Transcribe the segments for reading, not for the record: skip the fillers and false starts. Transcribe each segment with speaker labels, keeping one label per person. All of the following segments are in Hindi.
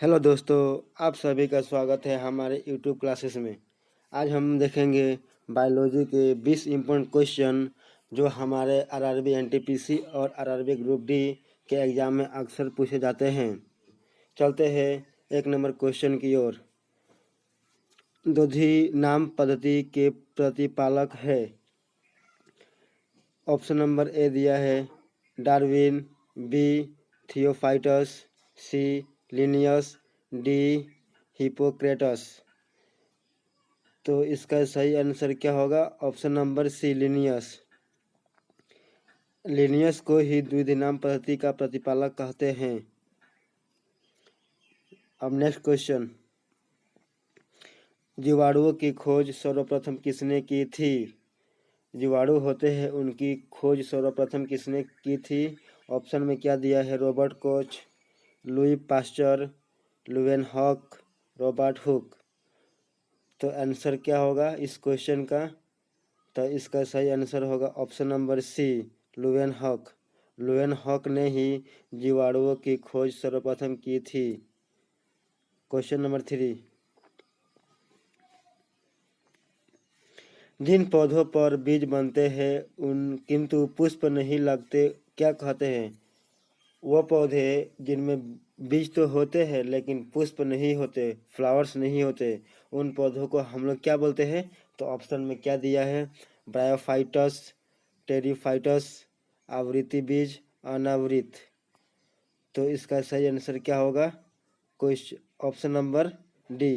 Speaker 1: हेलो दोस्तों, आप सभी का स्वागत है हमारे यूट्यूब क्लासेस में। आज हम देखेंगे बायोलॉजी के 20 इम्पोर्टेंट क्वेश्चन जो हमारे आरआरबी एनटीपीसी और आरआरबी ग्रुप डी के एग्ज़ाम में अक्सर पूछे जाते हैं। चलते हैं एक नंबर क्वेश्चन की ओर। दोधी नाम पद्धति के प्रतिपालक है। ऑप्शन नंबर ए दिया है Darwin, B Theophrastus, C Linnaeus, D Hippocrates. तो इसका सही आंसर क्या होगा? Option number C Linnaeus. Linnaeus को ही द्वितीय नाम पद्धति का प्रतिपालक कहते हैं। अब नेक्स्ट क्वेश्चन, जीवाणुओं की खोज सर्वप्रथम किसने की थी? जीवाणु होते हैं उनकी खोज सर्वप्रथम किसने की थी? ऑप्शन में क्या दिया है? Robert Koch, Louis Pasteur, Leeuwenhoek, Robert Hooke. तो आंसर क्या होगा इस क्वेश्चन का? तो इसका सही आंसर होगा ऑप्शन नंबर सी लुवेनहॉक। लुवेनहॉक ने ही जीवाणुओं की खोज सर्वप्रथम की थी। क्वेश्चन नंबर 3, जिन पौधों पर बीज बनते हैं उन किंतु पुष्प नहीं लगते, क्या कहते हैं? वो पौधे जिनमें बीज तो होते हैं लेकिन पुष्प नहीं होते, फ्लावर्स नहीं होते, उन पौधों को हम लोग क्या बोलते हैं? तो ऑप्शन में क्या दिया है? ब्रायोफाइटस, टेरिफाइटस, आवृत्ति बीज, अनावृत। तो इसका सही आंसर क्या होगा? क्वेश्चन ऑप्शन नंबर डी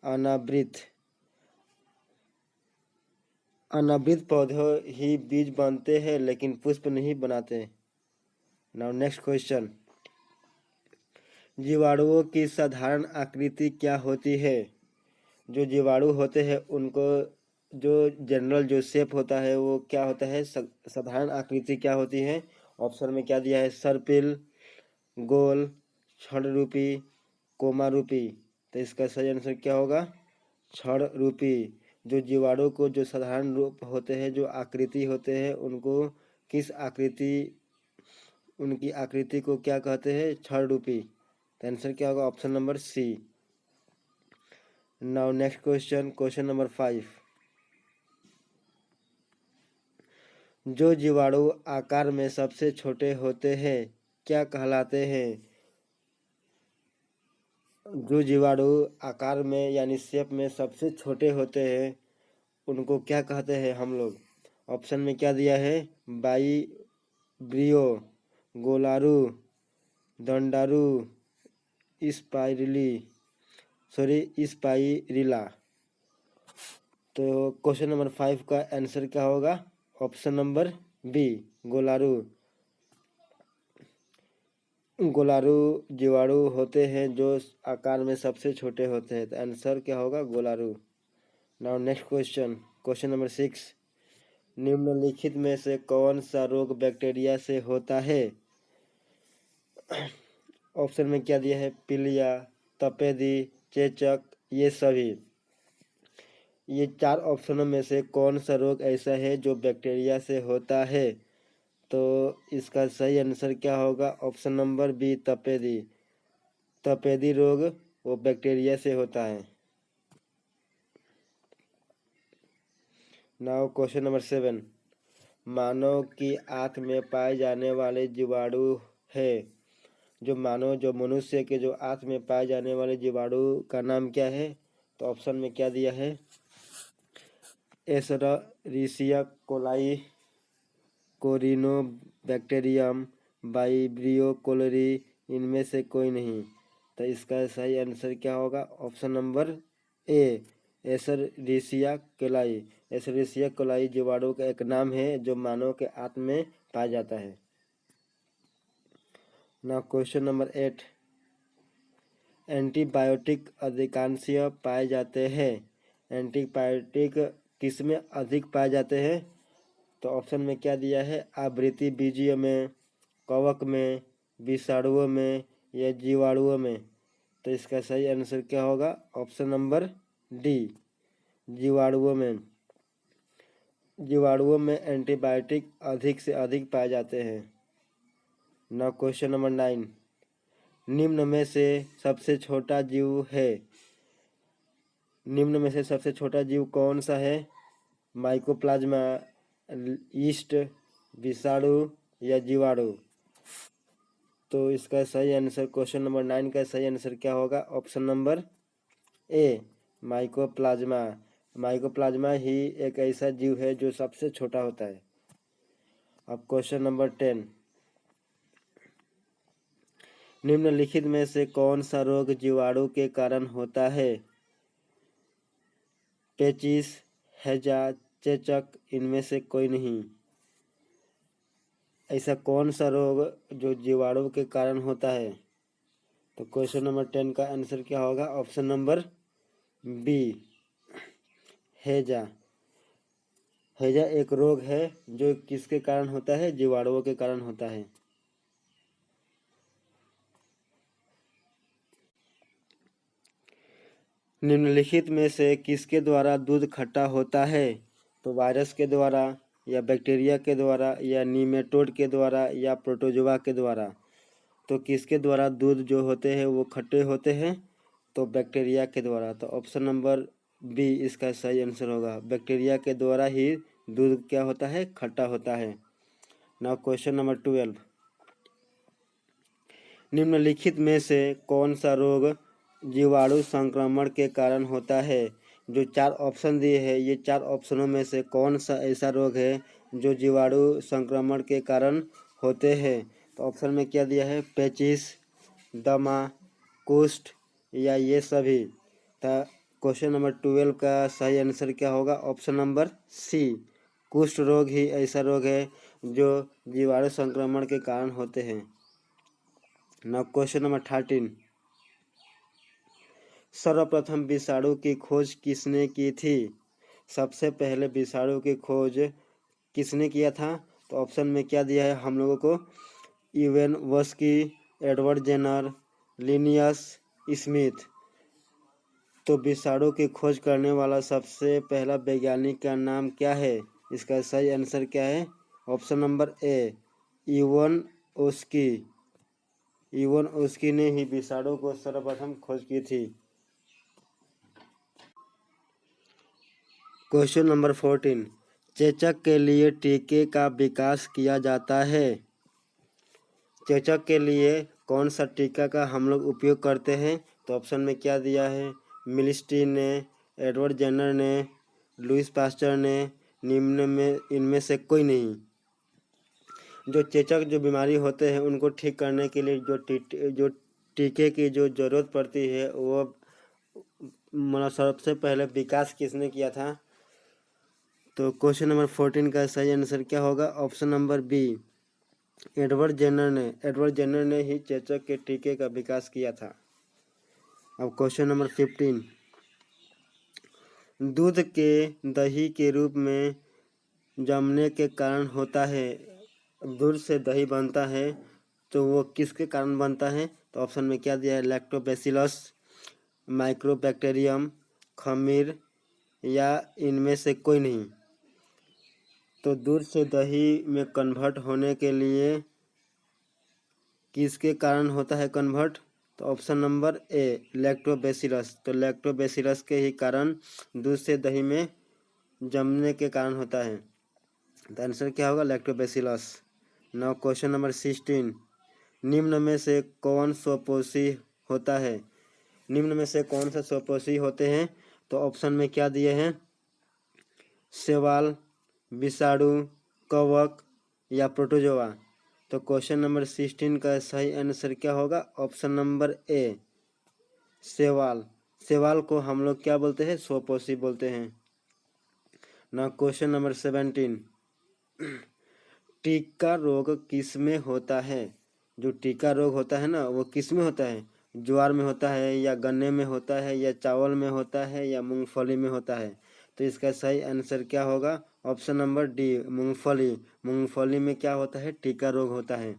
Speaker 1: अनावृत। अनावृत पौधे ही बीज बनते हैं लेकिन पुष्प नहीं बनाते। नाउ नेक्स्ट क्वेश्चन, जीवाणुओं की साधारण आकृति क्या होती है? जो जीवाणु होते हैं उनको जो जनरल जो शेप होता है वो क्या होता है? साधारण आकृति क्या होती है? ऑप्शन में क्या दिया है? सर्पिल, गोल, छड़ रूपी, कोमा रूपी। तो इसका सही आंसर क्या होगा? छड़ रूपी। जो जीवाणु को जो साधारण रूप होते हैं, जो आकृति होते हैं, उनको किस आकृति, उनकी आकृति को क्या कहते हैं? छड़ रूपी। तो आंसर क्या होगा? Option number C. Now next question, question number 5, जो जीवाणु आकार में सबसे छोटे होते हैं क्या कहलाते हैं? जो जीवाणु आकार में यानी शेप में सबसे छोटे होते हैं उनको क्या कहते हैं हम लोग? ऑप्शन में क्या दिया है? बाई ब्रियो, गोलारू, दंडारू, स्पाइरिला। तो क्वेश्चन नंबर 5 का आंसर क्या होगा? ऑप्शन नंबर बी गोलारू। गोलारू जीवाणु होते हैं जो आकार में सबसे छोटे होते हैं। तो आंसर क्या होगा? गोलारू। Now next question, question number 6, निम्नलिखित में से कौन सा रोग बैक्टीरिया से होता है? ऑप्शन में क्या दिया है? पीलिया, तपेदी, चेचक, ये सभी। ये 4 ऑप्शनों में से कौन सा रोग ऐसा है जो बैक्टीरिया से होता है? तो इसका सही आंसर क्या होगा? ऑप्शन नंबर बी तपेदी। तपेदी रोग वो बैक्टीरिया से होता है। नाउ क्वेश्चन नंबर 7, मानव की आँख में पाए जाने वाले जीवाणु है। जो मनुष्य के जो आँख में पाए जाने वाले जीवाणु का नाम क्या है? तो ऑप्शन में क्या दिया है? एशेरिशिया कोलाई, कोरिनो बैक्टीरियम, वाइब्रियो कोलोरी, इनमें से कोई नहीं। तो इसका सही आंसर क्या होगा? Option number A Escherichia coli. Escherichia coli जीवाणु का एक नाम है जो मानव के आंत में पाया जाता है। नाउ क्वेश्चन नंबर 8, एंटीबायोटिक अधिकांशतः पाए जाते हैं। एंटीबायोटिक किसमें अधिक पाए जाते हैं? तो ऑप्शन में क्या दिया है? आवृत्ति बीजीय में, कवक में, विषाणुओं में, या जीवाणुओं में। तो इसका सही आंसर क्या होगा? ऑप्शन नंबर डी जीवाणुओं में। जीवाणुओं में एंटीबायोटिक अधिक से अधिक पाए जाते हैं। नाउ क्वेश्चन नंबर 9, निम्न में से सबसे छोटा जीव है। निम्न में से सबसे छोटा जीव कौन सा है? माइकोप्लाज्मा, यीस्ट, विषाणु या जीवाणु। तो इसका सही आंसर क्वेश्चन नंबर 9 का सही आंसर क्या होगा? Option number A, mycoplasma. Mycoplasma ही एक ऐसा जीव है जो सबसे छोटा होता है। अब क्वेश्चन नंबर 10, निम्नलिखित में से कौन सा रोग जीवाणु के कारण होता है? पेचिस, हैजा, चेचक, इनमें से कोई नहीं। ऐसा कौन सा रोग जो जीवाणु के कारण होता है? तो क्वेश्चन नंबर 10 का आंसर क्या होगा? ऑप्शन नंबर बी, हैजा। हैजा एक रोग है जो किसके कारण होता है? जीवाणुओं के कारण होता है। निम्नलिखित में से किसके द्वारा दूध खट्टा होता है? तो वायरस के द्वारा या बैक्टीरिया के द्वारा या नीमेटोड के द्वारा या प्रोटोजोआ के द्वारा। तो किसके द्वारा दूध जो होते हैं वो खट्टे होते हैं? तो बैक्टीरिया के द्वारा। तो ऑप्शन नंबर बी इसका सही आंसर होगा। बैक्टीरिया के द्वारा ही दूध क्या होता है? खट्टा होता है। नाउ क्वेश्चन नंबर 12, निम्नलिखित में से कौन सा रोग जीवाणु संक्रमण के कारण होता है? जो 4 ऑप्शन दिए हैं, ये 4 ऑप्शनों में से कौन सा ऐसा रोग है जो जीवाणु संक्रमण के कारण होते हैं? तो ऑप्शन में क्या दिया है? पेचिस, दमा, कुष्ठ या ये सभी। तो क्वेश्चन नंबर 12 का सही आंसर क्या होगा? ऑप्शन नंबर सी, कुष्ठ रोग ही ऐसा रोग है जो जीवाणु संक्रमण के कारण होते हैं। नाउ क्वेश्चन नंबर 13, सर्वप्रथम विषाणु की खोज किसने की थी? सबसे पहले विषाणु की खोज किसने किया था? तो ऑप्शन में क्या दिया है हम लोगों को? इवेनवस्की, एडवर्ड जेनर, लिनियस स्मिथ। तो विषाणु की खोज करने वाला सबसे पहला वैज्ञानिक का नाम क्या है? इसका सही आंसर क्या है? Option number A, Ivanovsky. Ivanovsky ने ही विषाणु को सर्वप्रथम खोज की थी। क्वेश्चन नंबर 14, चेचक के लिए टीके का विकास किया जाता है। चेचक के लिए कौन सा टीका का हम लोग उपयोग करते हैं? तो ऑप्शन में क्या दिया है? मिलिस्टीन ने, एडवर्ड जेनर ने, लुइस पास्चर ने, निम्न में इनमें से कोई नहीं। जो चेचक जो बीमारी होते हैं उनको ठीक करने के लिए जो टीके की जो ज़रूरत पड़ती है वो मतलब सबसे पहले विकास किसने किया था? तो क्वेश्चन नंबर 14 का सही आंसर क्या होगा? Option number B, Edward Jenner ने ही चेचक के टीके का विकास किया था। अब क्वेश्चन नंबर 15, दूध के दही के रूप में जमने के कारण होता है। दूध से दही बनता है तो वो किसके कारण बनता है? तो ऑप्शन में क्या दिया है? लैक्टोबैसिलस, माइक्रोबैक्टीरियम, खमीर या इनमें से कोई नहीं। तो दूध से दही में कन्वर्ट होने के लिए किसके कारण होता है कन्वर्ट? तो ऑप्शन नंबर ए, लैक्टोबैसिलस। तो लैक्टोबैसिलस के ही कारण दूध से दही में जमने के कारण होता है। तो आंसर क्या होगा? लैक्टोबैसिलस। नाउ क्वेश्चन नंबर 16, निम्न में से कौन स्वपोषी होता है? निम्न में से कौन सा स्वपोषी होते हैं? तो ऑप्शन में क्या दिए हैं? शैवाल, विषाणु, कवक या प्रोटोजोआ। तो क्वेश्चन नंबर 16 का सही आंसर क्या होगा? ऑप्शन नंबर ए, शैवाल। शैवाल को हम लोग क्या बोलते हैं? स्वपोषी बोलते हैं। ना क्वेश्चन नंबर 17, टीका रोग किस में होता है? जो टीका रोग होता है ना वो किस में होता है? ज्वार में होता है या गन्ने में होता है या चावल में होता है या मूंगफली में होता है? तो इसका सही आंसर क्या होगा? ऑप्शन नंबर डी, मूंगफली। मूंगफली में क्या होता है? टीका रोग होता है।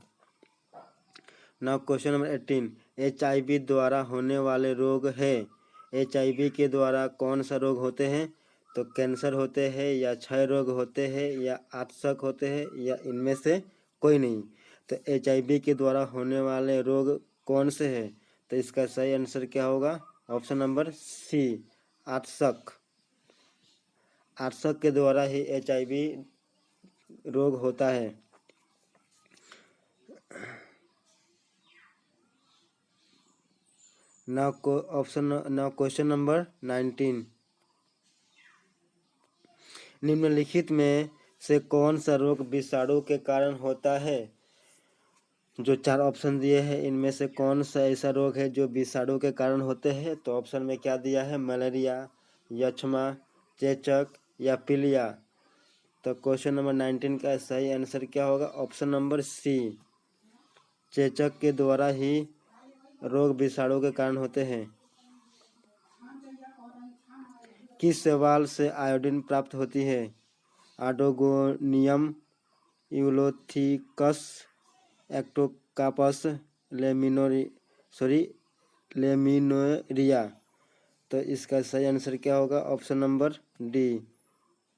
Speaker 1: नाउ क्वेश्चन नंबर 18, HIV द्वारा होने वाले रोग है। HIV के द्वारा कौन सा रोग होते हैं? तो कैंसर होते हैं या क्षय रोग होते हैं या आंतशक होते हैं या इनमें से कोई नहीं। तो HIV के द्वारा होने वाले रोग कौन से है? तो इसका सही आंसर क्या होगा? ऑप्शन नंबर सी, आर्शक। आर्शक के द्वारा ही HIV रोग होता है। Now question number 19। निम्नलिखित में से कौन सा रोग विषाणु के कारण होता है? जो 4 ऑप्शन दिए हैं इनमें से कौन सा ऐसा रोग है जो विषाणु के कारण होते हैं? तो ऑप्शन में क्या दिया है? मलेरिया, यक्ष्मा, चेचक या पीलिया। तो क्वेश्चन नंबर 19 का सही आंसर क्या होगा? ऑप्शन नंबर सी, चेचक के द्वारा ही रोग विषाणु के कारण होते हैं। किस शैवाल से आयोडीन प्राप्त होती है? आडोगोनियम, यूलोथिकस, एक्टोकार्पस, लेमिनोरिया। तो इसका सही आंसर क्या होगा? Option number D,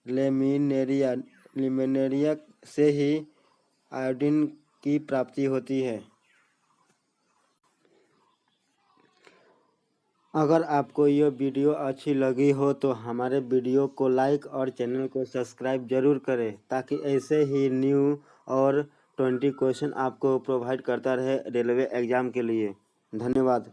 Speaker 1: laminaria. Laminaria से ही आयोडीन की प्राप्ति होती है। अगर आपको यह वीडियो अच्छी लगी हो तो हमारे वीडियो को लाइक और चैनल को सब्सक्राइब जरूर करें, ताकि ऐसे ही न्यू और 20 क्वेश्चन आपको प्रोवाइड करता रहे रेलवे एग्ज़ाम के लिए। धन्यवाद।